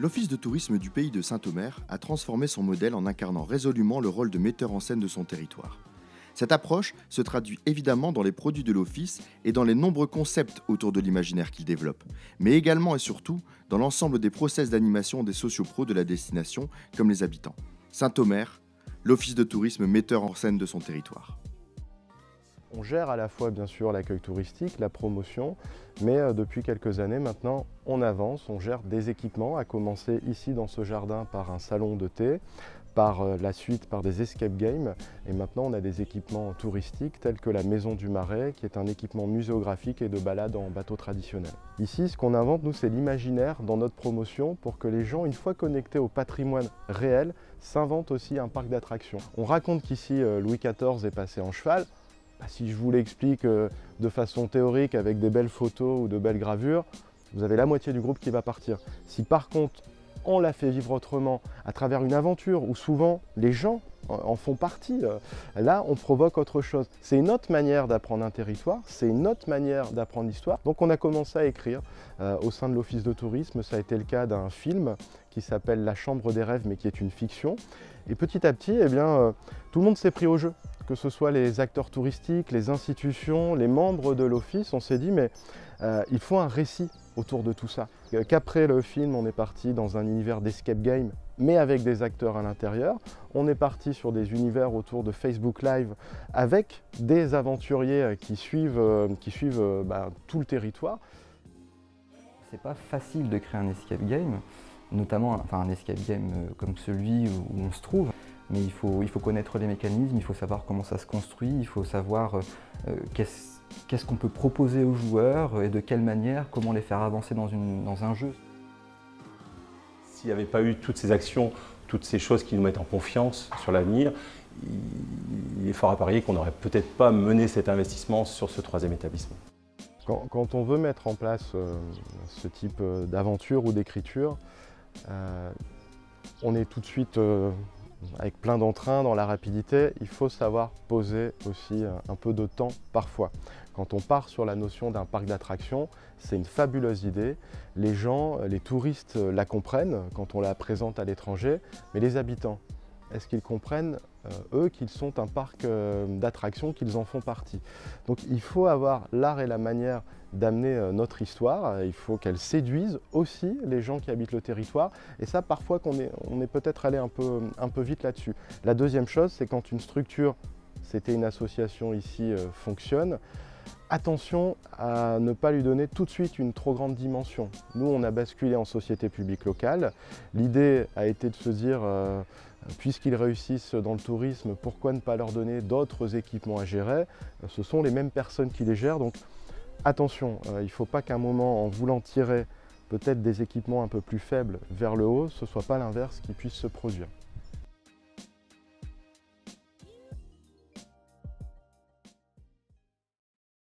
L'Office de tourisme du pays de Saint-Omer a transformé son modèle en incarnant résolument le rôle de metteur en scène de son territoire. Cette approche se traduit évidemment dans les produits de l'Office et dans les nombreux concepts autour de l'imaginaire qu'il développe, mais également et surtout dans l'ensemble des process d'animation des sociopros de la destination, comme les habitants. Saint-Omer, l'Office de tourisme metteur en scène de son territoire. On gère à la fois bien sûr l'accueil touristique, la promotion, mais depuis quelques années maintenant on avance, on gère des équipements, à commencer ici dans ce jardin par un salon de thé, par la suite par des escape games, et maintenant on a des équipements touristiques tels que la Maison du Marais qui est un équipement muséographique et de balade en bateau traditionnel. Ici ce qu'on invente nous c'est l'imaginaire dans notre promotion pour que les gens, une fois connectés au patrimoine réel, s'inventent aussi un parc d'attractions. On raconte qu'ici Louis XIV est passé en cheval. Si je vous l'explique de façon théorique avec des belles photos ou de belles gravures, vous avez la moitié du groupe qui va partir. Si par contre on la fait vivre autrement à travers une aventure où souvent les gens en font partie, là on provoque autre chose. C'est une autre manière d'apprendre un territoire, c'est une autre manière d'apprendre l'histoire. Donc on a commencé à écrire au sein de l'Office de tourisme. Ça a été le cas d'un film qui s'appelle La Chambre des rêves mais qui est une fiction. Et petit à petit, tout le monde s'est pris au jeu. Que ce soit les acteurs touristiques, les institutions, les membres de l'Office, on s'est dit mais il faut un récit autour de tout ça. Qu'après le film, on est parti dans un univers d'escape game, mais avec des acteurs à l'intérieur. On est parti sur des univers autour de Facebook Live avec des aventuriers qui suivent tout le territoire. C'est pas facile de créer un escape game, notamment un escape game comme celui où on se trouve. Mais il faut connaître les mécanismes, il faut savoir comment ça se construit, il faut savoir qu'est-ce qu'on peut proposer aux joueurs et de quelle manière, comment les faire avancer dans un jeu. S'il n'y avait pas eu toutes ces actions, toutes ces choses qui nous mettent en confiance sur l'avenir, il est fort à parier qu'on n'aurait peut-être pas mené cet investissement sur ce troisième établissement. Quand on veut mettre en place ce type d'aventure ou d'écriture, on est tout de suite avec plein d'entrain, dans la rapidité. Il faut savoir poser aussi un peu de temps parfois. Quand on part sur la notion d'un parc d'attractions, c'est une fabuleuse idée. Les gens, les touristes la comprennent quand on la présente à l'étranger, mais les habitants, est-ce qu'ils comprennent, eux, qu'ils sont un parc d'attractions, qu'ils en font partie? Donc il faut avoir l'art et la manière d'amener notre histoire, il faut qu'elle séduise aussi les gens qui habitent le territoire, et ça parfois on est peut-être allé un peu vite là-dessus. La deuxième chose, c'est quand une structure, c'était une association ici, fonctionne, attention à ne pas lui donner tout de suite une trop grande dimension. Nous, on a basculé en société publique locale. L'idée a été de se dire, puisqu'ils réussissent dans le tourisme, pourquoi ne pas leur donner d'autres équipements à gérer? Ce sont les mêmes personnes qui les gèrent, donc attention, il ne faut pas qu'à un moment, en voulant tirer peut-être des équipements un peu plus faibles vers le haut, ce ne soit pas l'inverse qui puisse se produire.